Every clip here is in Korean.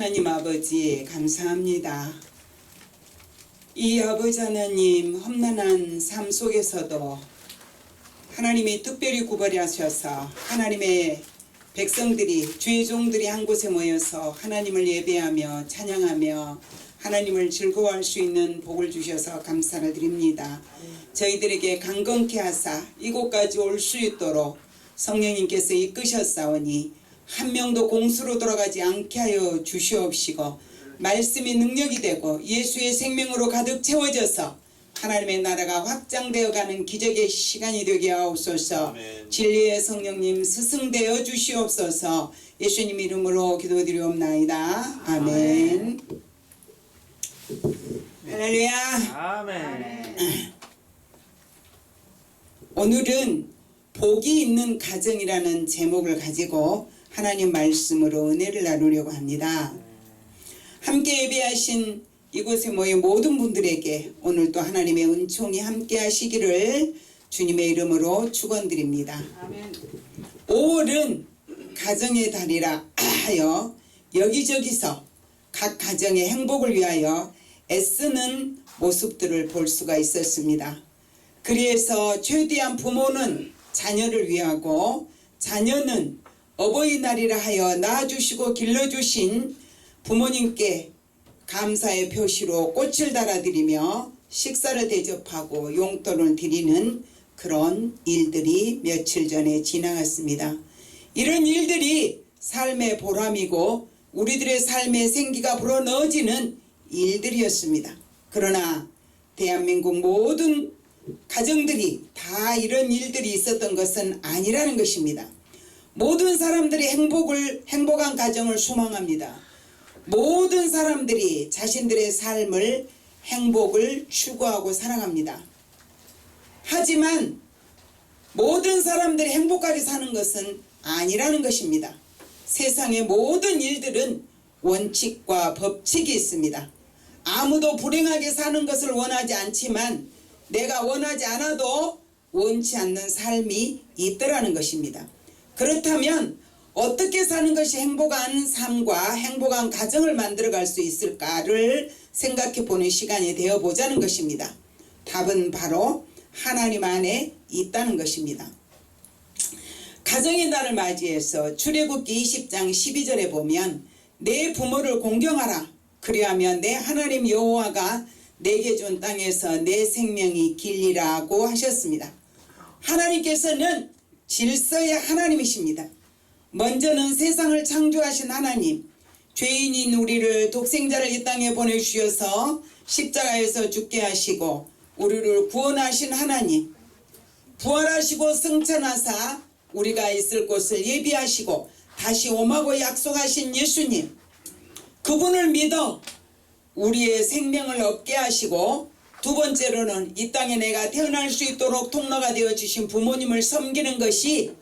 하나님 아버지 감사합니다. 이 아버지 하나님 험난한 삶 속에서도 하나님이 특별히 구별하셔서 하나님의 백성들이 주의 종들이 한 곳에 모여서 하나님을 예배하며 찬양하며 하나님을 즐거워할 수 있는 복을 주셔서 감사를 드립니다. 저희들에게 강건케 하사 이곳까지 올 수 있도록 성령님께서 이끄셨사오니 한 명도 공수로 돌아가지 않게 하여 주시옵시고 말씀이 능력이 되고 예수의 생명으로 가득 채워져서 하나님의 나라가 확장되어 가는 기적의 시간이 되게 하옵소서. 아멘. 진리의 성령님 스승되어 주시옵소서. 예수님 이름으로 기도드리옵나이다. 아멘. 할렐루야. 아멘. 오늘은 복이 있는 가정이라는 제목을 가지고 하나님 말씀으로 은혜를 나누려고 합니다. 함께 예배하신 이곳에 모인 모든 분들에게 오늘도 하나님의 은총이 함께 하시기를 주님의 이름으로 축원드립니다. 5월은 가정의 달이라 하여 여기저기서 각 가정의 행복을 위하여 애쓰는 모습들을 볼 수가 있었습니다. 그래서 최대한 부모는 자녀를 위하고 자녀는 어버이날이라 하여 낳아주시고 길러주신 부모님께 감사의 표시로 꽃을 달아드리며 식사를 대접하고 용돈을 드리는 그런 일들이 며칠 전에 지나갔습니다. 이런 일들이 삶의 보람이고 우리들의 삶의 생기가 불어넣어지는 일들이었습니다. 그러나 대한민국 모든 가정들이 다 이런 일들이 있었던 것은 아니라는 것입니다. 모든 사람들이 행복한 가정을 소망합니다. 모든 사람들이 자신들의 삶을 행복을 추구하고 살아갑니다. 하지만 모든 사람들이 행복하게 사는 것은 아니라는 것입니다. 세상의 모든 일들은 원칙과 법칙이 있습니다. 아무도 불행하게 사는 것을 원하지 않지만 내가 원하지 않아도 원치 않는 삶이 있더라는 것입니다. 그렇다면 어떻게 사는 것이 행복한 삶과 행복한 가정을 만들어갈 수 있을까를 생각해 보는 시간이 되어보자는 것입니다. 답은 바로 하나님 안에 있다는 것입니다. 가정의 날을 맞이해서 출애굽기 20장 12절에 보면 내 부모를 공경하라. 그리하면 내 하나님 여호와가 내게 준 땅에서 내 생명이 길리라고 하셨습니다. 하나님께서는 질서의 하나님이십니다. 먼저는 세상을 창조하신 하나님, 죄인인 우리를 독생자를 이 땅에 보내주셔서 십자가에서 죽게 하시고 우리를 구원하신 하나님, 부활하시고 승천하사 우리가 있을 곳을 예비하시고 다시 오마고 약속하신 예수님, 그분을 믿어 우리의 생명을 얻게 하시고 두 번째로는 이 땅에 내가 태어날 수 있도록 통로가 되어주신 부모님을 섬기는 것이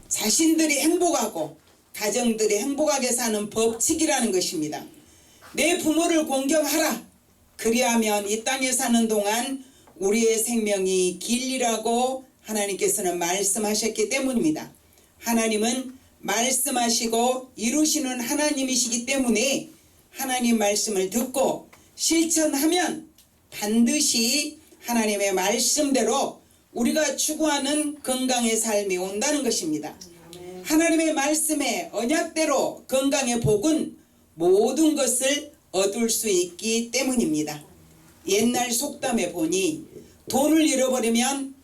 자신들이 행복하고 가정들이 행복하게 사는 법칙이라는 것입니다. 내 부모를 공경하라. 그리하면 이 땅에 사는 동안 우리의 생명이 길리라고 하나님께서는 말씀하셨기 때문입니다. 하나님은 말씀하시고 이루시는 하나님이시기 때문에 하나님 말씀을 듣고 실천하면 반드시 하나님의 말씀대로 우리가 추구하는 건강의 삶이 온다는 것입니다. 하나님의 말씀의 언약대로 건강의 복은 모든 것을 얻을 수 있기 때문입니다. 옛날 속담에 보니 돈을 잃어버리면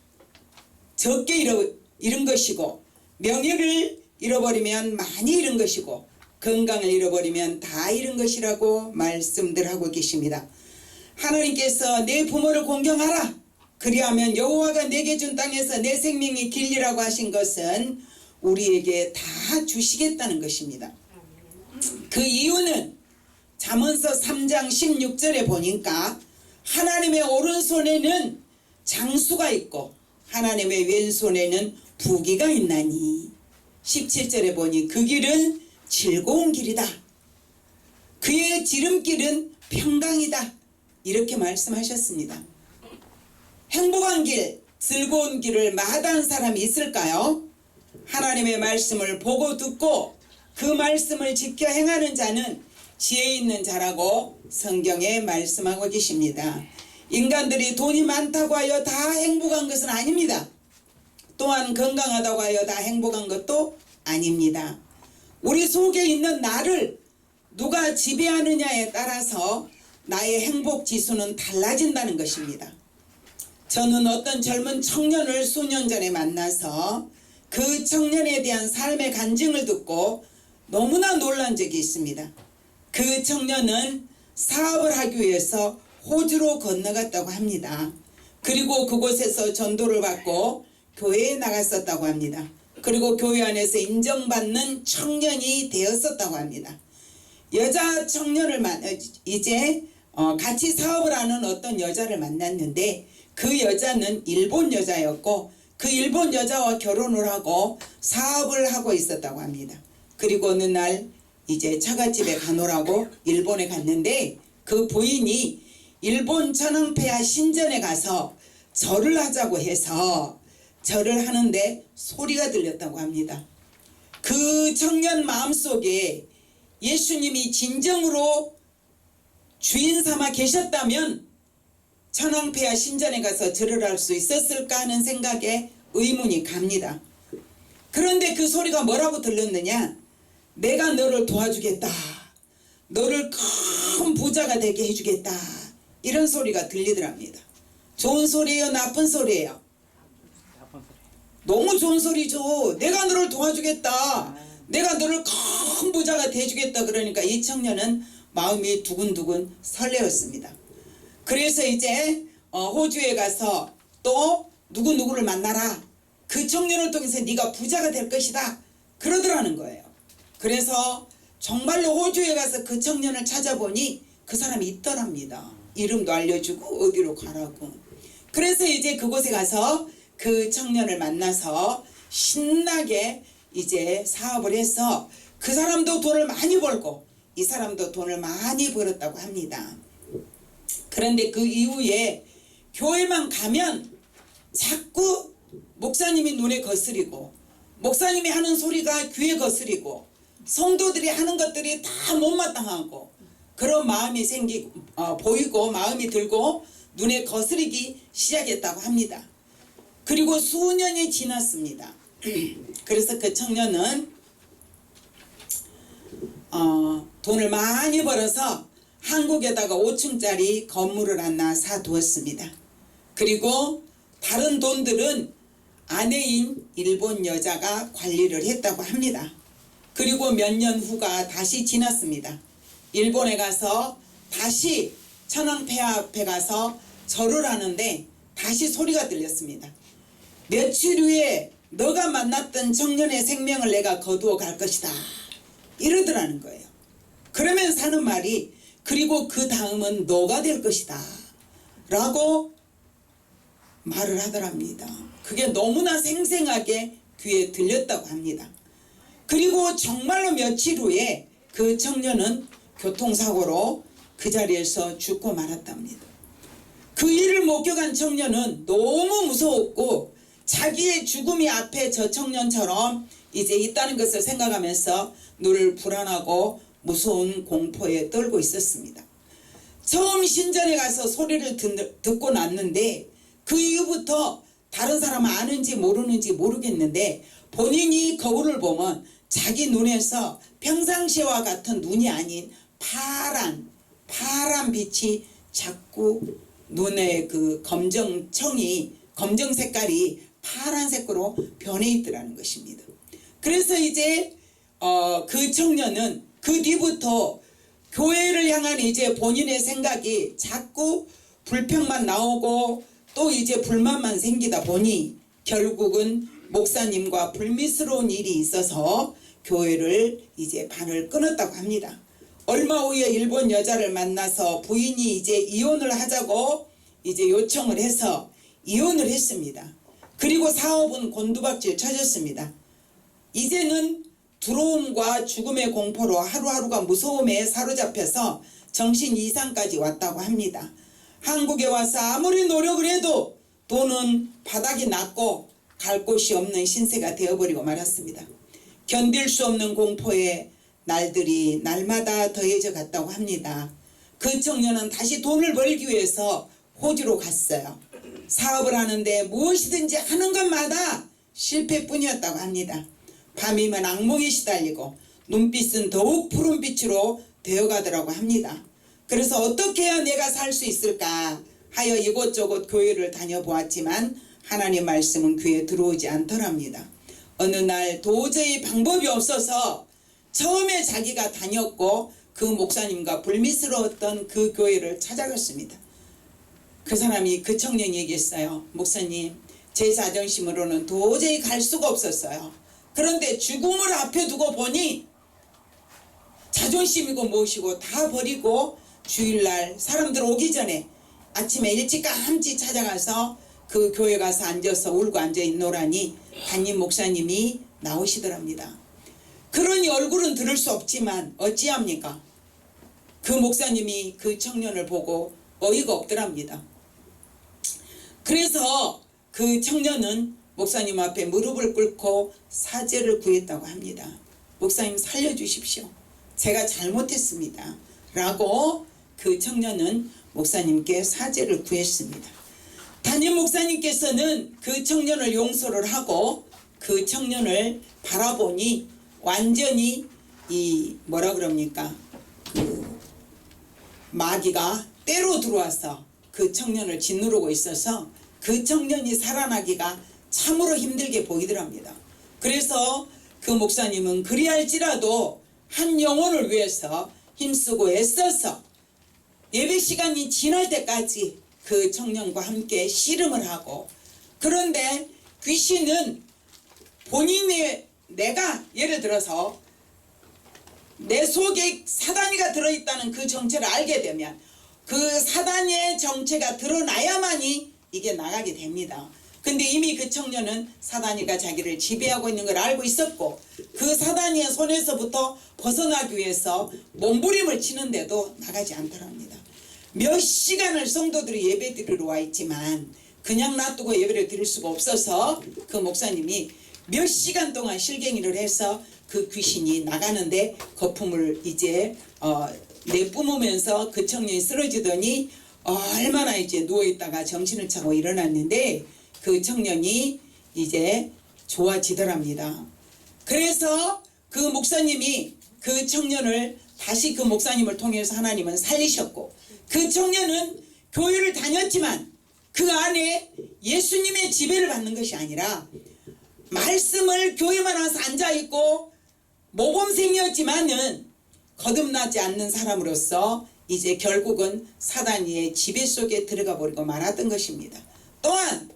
적게 잃은 것이고 명예를 잃어버리면 많이 잃은 것이고 건강을 잃어버리면 다 잃은 것이라고 말씀들 하고 계십니다. 하나님께서 내 부모를 공경하라. 그리하면 여호와가 내게 준 땅에서 내 생명이 길리라고 하신 것은 우리에게 다 주시겠다는 것입니다. 그 이유는 잠언서 3장 16절에 보니까 하나님의 오른손에는 장수가 있고 하나님의 왼손에는 부귀가 있나니 17절에 보니 그 길은 즐거운 길이다. 그의 지름길은 평강이다. 이렇게 말씀하셨습니다. 행복한 길, 즐거운 길을 마다한 사람이 있을까요? 하나님의 말씀을 보고 듣고 그 말씀을 지켜 행하는 자는 지혜 있는 자라고 성경에 말씀하고 계십니다. 인간들이 돈이 많다고 하여 다 행복한 것은 아닙니다. 또한 건강하다고 하여 다 행복한 것도 아닙니다. 우리 속에 있는 나를 누가 지배하느냐에 따라서 나의 행복 지수는 달라진다는 것입니다. 저는 어떤 젊은 청년을 수년 전에 만나서 그 청년에 대한 삶의 간증을 듣고 너무나 놀란 적이 있습니다. 그 청년은 사업을 하기 위해서 호주로 건너갔다고 합니다. 그리고 그곳에서 전도를 받고 교회에 나갔었다고 합니다. 그리고 교회 안에서 인정받는 청년이 되었었다고 합니다. 여자 청년을 이제 같이 사업을 하는 어떤 여자를 만났는데 그 여자는 일본 여자였고 그 일본 여자와 결혼을 하고 사업을 하고 있었다고 합니다. 그리고 어느 날 이제 처갓집에 가노라고 일본에 갔는데 그 부인이 일본 천황폐하 신전에 가서 절을 하자고 해서 절을 하는데 소리가 들렸다고 합니다. 그 청년 마음속에 예수님이 진정으로 주인 삼아 계셨다면 천황폐하 신전에 가서 절을 할 수 있었을까 하는 생각에 의문이 갑니다. 그런데 그 소리가 뭐라고 들렸느냐? 내가 너를 도와주겠다. 너를 큰 부자가 되게 해주겠다. 이런 소리가 들리더랍니다. 좋은 소리예요? 나쁜 소리예요? 너무 좋은 소리죠. 내가 너를 도와주겠다. 내가 너를 큰 부자가 돼주겠다. 그러니까 이 청년은 마음이 두근두근 설레었습니다. 그래서 이제 호주에 가서 또 누구누구를 만나라. 그 청년을 통해서 네가 부자가 될 것이다. 그러더라는 거예요. 그래서 정말로 호주에 가서 그 청년을 찾아보니 그 사람이 있더랍니다. 이름도 알려주고 어디로 가라고. 그래서 이제 그곳에 가서 그 청년을 만나서 신나게 이제 사업을 해서 그 사람도 돈을 많이 벌고 이 사람도 돈을 많이 벌었다고 합니다. 그런데 그 이후에 교회만 가면 자꾸 목사님이 눈에 거스리고 목사님이 하는 소리가 귀에 거스리고 성도들이 하는 것들이 다 못마땅하고 그런 마음이 보이고 마음이 들고 눈에 거스리기 시작했다고 합니다. 그리고 수년이 지났습니다. 그래서 그 청년은 돈을 많이 벌어서 한국에다가 5층짜리 건물을 하나 사두었습니다. 그리고 다른 돈들은 아내인 일본 여자가 관리를 했다고 합니다. 그리고 몇 년 후가 다시 지났습니다. 일본에 가서 다시 천황폐하 앞에 가서 절을 하는데 다시 소리가 들렸습니다. 며칠 후에 너가 만났던 청년의 생명을 내가 거두어 갈 것이다. 이러더라는 거예요. 그러면서 하는 말이 그리고 그 다음은 너가 될 것이다. 라고 말을 하더랍니다. 그게 너무나 생생하게 귀에 들렸다고 합니다. 그리고 정말로 며칠 후에 그 청년은 교통사고로 그 자리에서 죽고 말았답니다. 그 일을 목격한 청년은 너무 무서웠고 자기의 죽음이 앞에 저 청년처럼 이제 있다는 것을 생각하면서 늘 불안하고 무서운 공포에 떨고 있었습니다. 처음 신전에 가서 소리를 듣고 났는데 그 이후부터 다른 사람은 아는지 모르는지 모르겠는데 본인이 거울을 보면 자기 눈에서 평상시와 같은 눈이 아닌 파란 빛이 자꾸 눈에 그 검정 색깔이 파란색으로 변해 있더라는 것입니다. 그래서 이제 그 청년은 그 뒤부터 교회를 향한 이제 본인의 생각이 자꾸 불평만 나오고 또 이제 불만만 생기다 보니 결국은 목사님과 불미스러운 일이 있어서 교회를 이제 반을 끊었다고 합니다. 얼마 후에 일본 여자를 만나서 부인이 이제 이혼을 하자고 이제 요청을 해서 이혼을 했습니다. 그리고 사업은 곤두박질 쳐졌습니다. 이제는 두려움과 죽음의 공포로 하루하루가 무서움에 사로잡혀서 정신 이상까지 왔다고 합니다. 한국에 와서 아무리 노력을 해도 돈은 바닥이 났고 갈 곳이 없는 신세가 되어버리고 말았습니다. 견딜 수 없는 공포에 날들이 날마다 더해져 갔다고 합니다. 그 청년은 다시 돈을 벌기 위해서 호주로 갔어요. 사업을 하는데 무엇이든지 하는 것마다 실패뿐이었다고 합니다. 밤이면 악몽에 시달리고 눈빛은 더욱 푸른 빛으로 되어가더라고 합니다. 그래서 어떻게 해야 내가 살 수 있을까 하여 이곳저곳 교회를 다녀보았지만 하나님 말씀은 귀에 들어오지 않더랍니다. 어느 날 도저히 방법이 없어서 처음에 자기가 다녔고 그 목사님과 불미스러웠던 그 교회를 찾아갔습니다. 그 사람이 그 청년이 얘기했어요. 목사님, 제 자존심으로는 도저히 갈 수가 없었어요. 그런데 죽음을 앞에 두고 보니 자존심이고 무엇이고 다 버리고 주일날 사람들 오기 전에 아침에 일찌감치 찾아가서 그 교회 가서 앉아서 울고 앉아있노라니 담임 목사님이 나오시더랍니다. 그러니 얼굴은 들을 수 없지만 어찌합니까? 그 목사님이 그 청년을 보고 어이가 없더랍니다. 그래서 그 청년은 목사님 앞에 무릎을 꿇고 사죄를 구했다고 합니다. 목사님 살려주십시오. 제가 잘못했습니다. 라고 그 청년은 목사님께 사죄를 구했습니다. 담임 목사님께서는 그 청년을 용서를 하고 그 청년을 바라보니 완전히 이 뭐라 그럽니까? 그 마귀가 때로 들어와서 그 청년을 짓누르고 있어서 그 청년이 살아나기가 참으로 힘들게 보이더랍니다. 그래서 그 목사님은 그리할지라도 한 영혼을 위해서 힘쓰고 애써서 예배 시간이 지날 때까지 그 청년과 함께 씨름을 하고, 그런데 귀신은 본인의 내가 예를 들어서 내 속에 사단이가 들어있다는 그 정체를 알게 되면 그 사단의 정체가 드러나야만이 이게 나가게 됩니다. 근데 이미 그 청년은 사단이가 자기를 지배하고 있는 걸 알고 있었고 그 사단이의 손에서부터 벗어나기 위해서 몸부림을 치는데도 나가지 않더랍니다. 몇 시간을 성도들이 예배 드리러 와 있지만 그냥 놔두고 예배를 드릴 수가 없어서 그 목사님이 몇 시간 동안 실갱이를 해서 그 귀신이 나가는데 거품을 이제 내뿜으면서 그 청년이 쓰러지더니 얼마나 이제 누워있다가 정신을 차고 일어났는데 그 청년이 이제 좋아지더랍니다. 그래서 그 목사님이 그 청년을 다시 그 목사님을 통해서 하나님은 살리셨고 그 청년은 교회를 다녔지만 그 안에 예수님의 지배를 받는 것이 아니라 말씀을 교회만 와서 앉아있고 모범생이었지만은 거듭나지 않는 사람으로서 이제 결국은 사단의 지배 속에 들어가 버리고 말았던 것입니다. 또한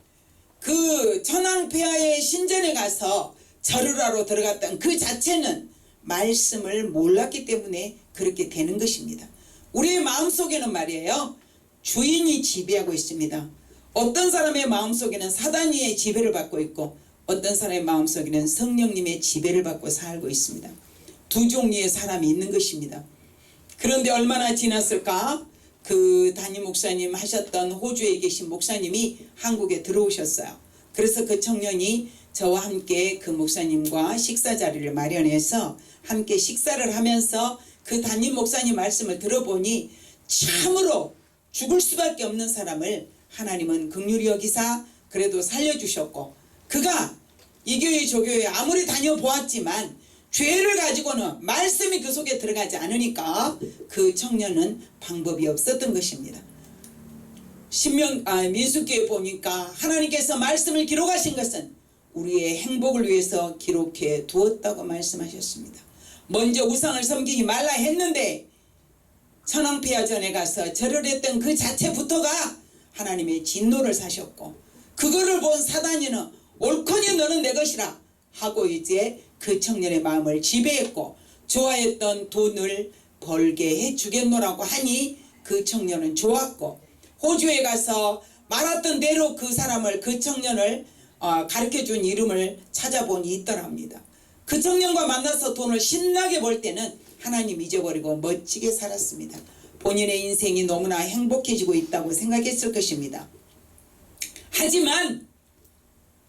그 천황폐하의 신전에 가서 절을 하러 들어갔던 그 자체는 말씀을 몰랐기 때문에 그렇게 되는 것입니다. 우리의 마음속에는 말이에요, 주인이 지배하고 있습니다. 어떤 사람의 마음속에는 사단의 지배를 받고 있고 어떤 사람의 마음속에는 성령님의 지배를 받고 살고 있습니다. 두 종류의 사람이 있는 것입니다. 그런데 얼마나 지났을까? 그 담임 목사님 하셨던 호주에 계신 목사님이 한국에 들어오셨어요. 그래서 그 청년이 저와 함께 그 목사님과 식사 자리를 마련해서 함께 식사를 하면서 그 담임 목사님 말씀을 들어보니 참으로 죽을 수밖에 없는 사람을 하나님은 긍휼히 여기사 그래도 살려주셨고, 그가 이 교회 저 교회 아무리 다녀보았지만 죄를 가지고는 말씀이 그 속에 들어가지 않으니까 그 청년은 방법이 없었던 것입니다. 민수기에 보니까 하나님께서 말씀을 기록하신 것은 우리의 행복을 위해서 기록해 두었다고 말씀하셨습니다. 먼저 우상을 섬기지 말라 했는데 천황폐하전에 가서 절을 했던 그 자체부터가 하나님의 진노를 사셨고, 그거를 본 사단이는 옳거니 너는 내 것이라 하고 이제 그 청년의 마음을 지배했고 좋아했던 돈을 벌게 해주겠노라고 하니 그 청년은 좋았고, 호주에 가서 말았던 대로 그 사람을 그 청년을 가르쳐준 이름을 찾아보니 있더랍니다. 그 청년과 만나서 돈을 신나게 벌 때는 하나님 잊어버리고 멋지게 살았습니다. 본인의 인생이 너무나 행복해지고 있다고 생각했을 것입니다. 하지만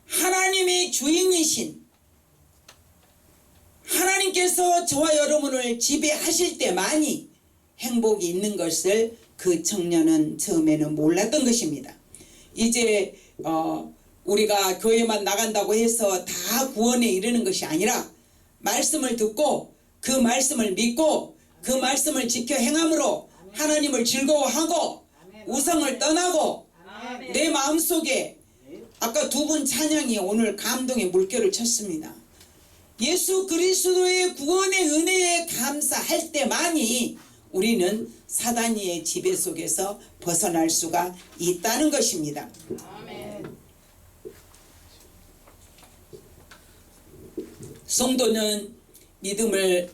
하나님이 주인이신 하나님께서 저와 여러분을 지배하실 때만이 행복이 있는 것을 그 청년은 처음에는 몰랐던 것입니다. 이제 우리가 교회만 나간다고 해서 다 구원에 이르는 것이 아니라 말씀을 듣고 그 말씀을 믿고 그 말씀을 지켜 행함으로 하나님을 즐거워하고 우상을 떠나고 내 마음속에 아까 두 분 찬양이 오늘 감동의 물결을 쳤습니다. 예수 그리스도의 구원의 은혜에 감사할 때만이 우리는 사단의 지배 속에서 벗어날 수가 있다는 것입니다. 성도는 믿음을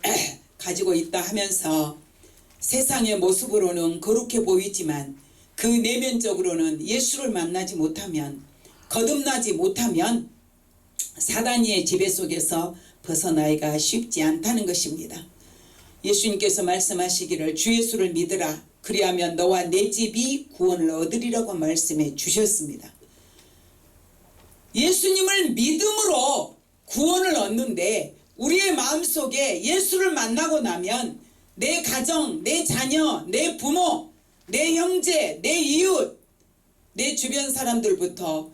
가지고 있다 하면서 세상의 모습으로는 거룩해 보이지만 그 내면적으로는 예수를 만나지 못하면, 거듭나지 못하면 사단의 지배 속에서 벗어나기가 쉽지 않다는 것입니다. 예수님께서 말씀하시기를 주 예수를 믿으라 그리하면 너와 내 집이 구원을 얻으리라고 말씀해 주셨습니다. 예수님을 믿음으로 구원을 얻는데 우리의 마음속에 예수를 만나고 나면 내 가정, 내 자녀, 내 부모, 내 형제, 내 이웃, 내 주변 사람들부터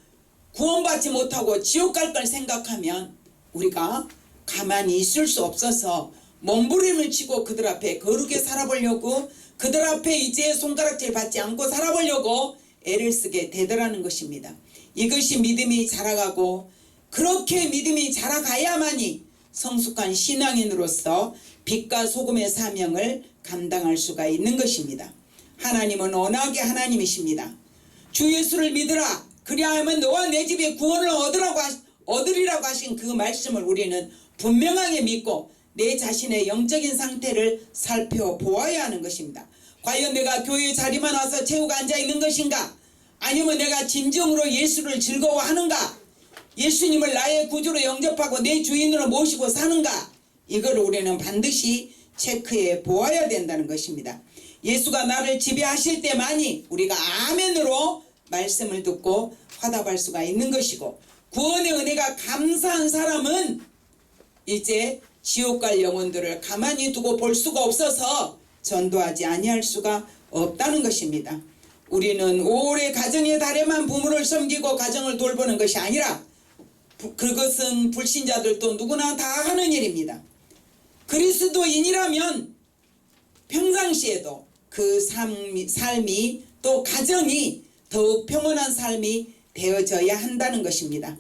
구원받지 못하고 지옥 갈 걸 생각하면 우리가 가만히 있을 수 없어서 몸부림을 치고 그들 앞에 거룩하게 살아보려고, 그들 앞에 이제 손가락질 받지 않고 살아보려고 애를 쓰게 되더라는 것입니다. 이것이 믿음이 자라가고, 그렇게 믿음이 자라가야만이 성숙한 신앙인으로서 빛과 소금의 사명을 감당할 수가 있는 것입니다. 하나님은 언약의 하나님이십니다. 주 예수를 믿으라 그리하면 너와 내 집에 구원을 얻으리라고 하신 그 말씀을 우리는 분명하게 믿고 내 자신의 영적인 상태를 살펴보아야 하는 것입니다. 과연 내가 교회 자리만 와서 채우고 앉아있는 것인가? 아니면 내가 진정으로 예수를 즐거워하는가? 예수님을 나의 구주로 영접하고 내 주인으로 모시고 사는가? 이걸 우리는 반드시 체크해 보아야 된다는 것입니다. 예수가 나를 지배하실 때만이 우리가 아멘으로 말씀을 듣고 화답할 수가 있는 것이고, 구원의 은혜가 감사한 사람은 이제 지옥 갈 영혼들을 가만히 두고 볼 수가 없어서 전도하지 아니할 수가 없다는 것입니다. 우리는 오래 가정의 달에만 부모를 섬기고 가정을 돌보는 것이 아니라 그것은 불신자들도 누구나 다 하는 일입니다. 그리스도인이라면 평상시에도 그 삶이 또 가정이 더욱 평온한 삶이 되어져야 한다는 것입니다.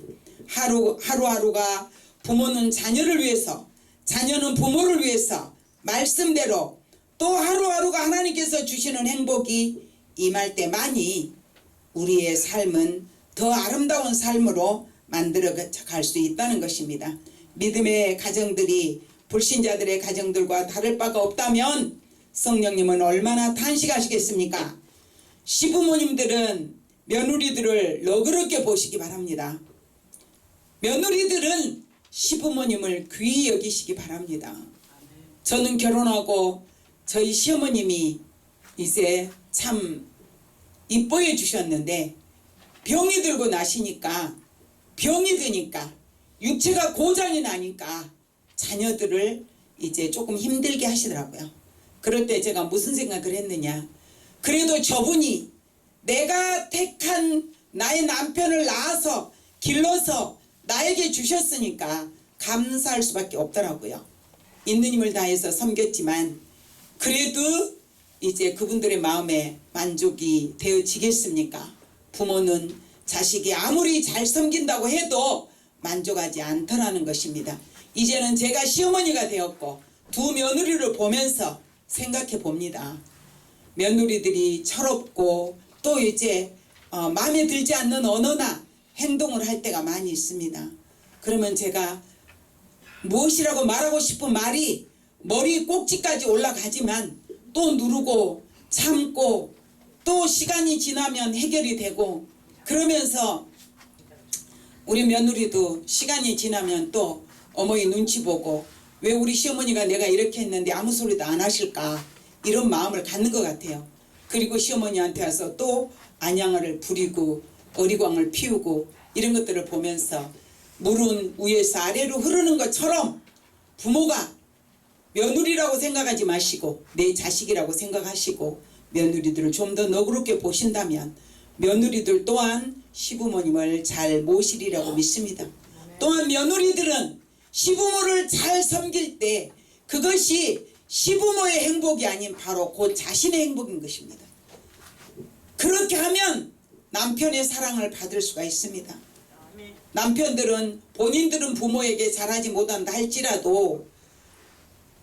하루하루가 부모는 자녀를 위해서, 자녀는 부모를 위해서 말씀대로 또 하루하루가 하나님께서 주시는 행복이 임할 때만이 우리의 삶은 더 아름다운 삶으로 만들어 갈 수 있다는 것입니다. 믿음의 가정들이 불신자들의 가정들과 다를 바가 없다면 성령님은 얼마나 탄식하시겠습니까? 시부모님들은 며느리들을 너그럽게 보시기 바랍니다. 며느리들은 시부모님을 귀히 여기시기 바랍니다. 저는 결혼하고 저희 시어머님이 이제 참 이뻐해 주셨는데 병이 들고 나시니까, 병이 드니까, 육체가 고장이 나니까 자녀들을 이제 조금 힘들게 하시더라고요. 그럴 때 제가 무슨 생각을 했느냐, 그래도 저분이 내가 택한 나의 남편을 낳아서 길러서 나에게 주셨으니까 감사할 수밖에 없더라고요. 있는 힘을 다해서 섬겼지만 그래도 이제 그분들의 마음에 만족이 되어지겠습니까? 부모는 자식이 아무리 잘 섬긴다고 해도 만족하지 않더라는 것입니다. 이제는 제가 시어머니가 되었고 두 며느리를 보면서 생각해 봅니다. 며느리들이 철없고 또 이제 마음에 들지 않는 언어나 행동을 할 때가 많이 있습니다. 그러면 제가 무엇이라고 말하고 싶은 말이 머리 꼭지까지 올라가지만 또 누르고 참고 또 시간이 지나면 해결이 되고, 그러면서 우리 며느리도 시간이 지나면 또 어머니 눈치 보고 왜 우리 시어머니가 내가 이렇게 했는데 아무 소리도 안 하실까, 이런 마음을 갖는 것 같아요. 그리고 시어머니한테 와서 또 안양을 부리고 어리광을 피우고 이런 것들을 보면서 물은 위에서 아래로 흐르는 것처럼 부모가 며느리라고 생각하지 마시고 내 자식이라고 생각하시고 며느리들을 좀 더 너그럽게 보신다면 며느리들 또한 시부모님을 잘 모시리라고 믿습니다. 또한 며느리들은 시부모를 잘 섬길 때 그것이 시부모의 행복이 아닌 바로 그 자신의 행복인 것입니다. 그렇게 하면 남편의 사랑을 받을 수가 있습니다. 남편들은 본인들은 부모에게 잘하지 못한다 할지라도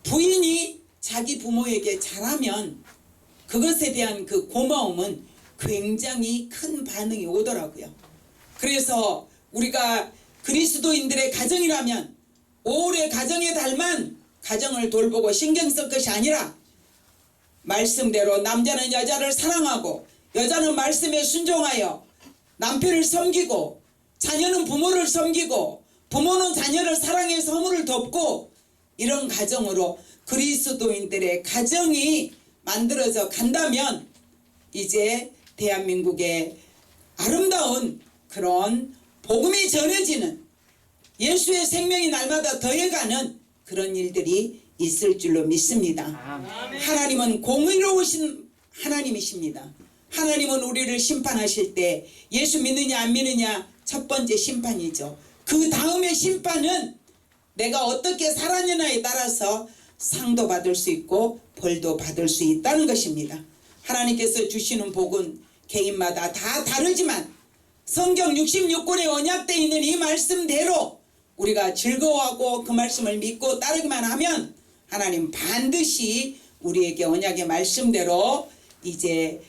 부인이 자기 부모에게 잘하면 그것에 대한 그 고마움은 굉장히 큰 반응이 오더라고요. 그래서 우리가 그리스도인들의 가정이라면 오래 가정의 달만 가정을 돌보고 신경 쓸 것이 아니라 말씀대로 남자는 여자를 사랑하고 여자는 말씀에 순종하여 남편을 섬기고 자녀는 부모를 섬기고 부모는 자녀를 사랑해 서로를 돕고 이런 가정으로 그리스도인들의 가정이 만들어져 간다면 이제 대한민국의 아름다운 그런 복음이 전해지는 예수의 생명이 날마다 더해가는 그런 일들이 있을 줄로 믿습니다. 하나님은 공의로우신 하나님이십니다. 하나님은 우리를 심판하실 때 예수 믿느냐 안 믿느냐 첫 번째 심판이죠. 그 다음의 심판은 내가 어떻게 살았느냐에 따라서 상도 받을 수 있고 벌도 받을 수 있다는 것입니다. 하나님께서 주시는 복은 개인마다 다 다르지만 성경 66권에 언약되어 있는 이 말씀대로 우리가 즐거워하고 그 말씀을 믿고 따르기만 하면 하나님 반드시 우리에게 언약의 말씀대로 이제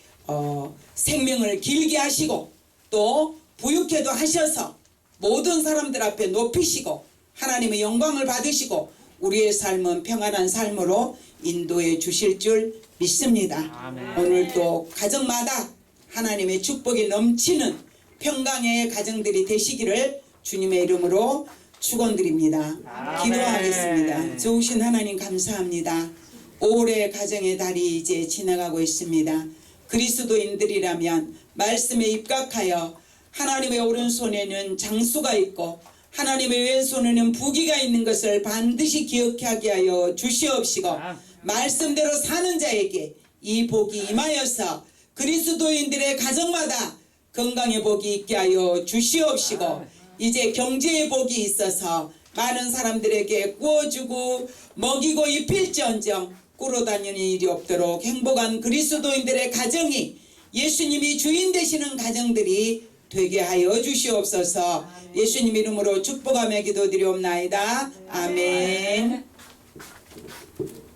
생명을 길게 하시고 또 부유케도 하셔서 모든 사람들 앞에 높이시고 하나님의 영광을 받으시고 우리의 삶은 평안한 삶으로 인도해 주실 줄 믿습니다. 아멘. 오늘도 가정마다 하나님의 축복이 넘치는 평강의 가정들이 되시기를 주님의 이름으로 축원드립니다. 아멘. 기도하겠습니다. 좋으신 하나님 감사합니다. 올해 가정의 달이 이제 지나가고 있습니다. 그리스도인들이라면 말씀에 입각하여 하나님의 오른손에는 장수가 있고 하나님의 왼손에는 부귀가 있는 것을 반드시 기억하게 하여 주시옵시고 말씀대로 사는 자에게 이 복이 임하여서 그리스도인들의 가정마다 건강의 복이 있게 하여 주시옵시고 이제 경제의 복이 있어서 많은 사람들에게 구워주고 먹이고 입힐지언정 꾸러 다니는 일이 없도록 행복한 그리스도인들의 가정이 예수님이 주인 되시는 가정들이 되게 하여 주시옵소서. 예수님 이름으로 축복하며 기도드리옵나이다. 아멘.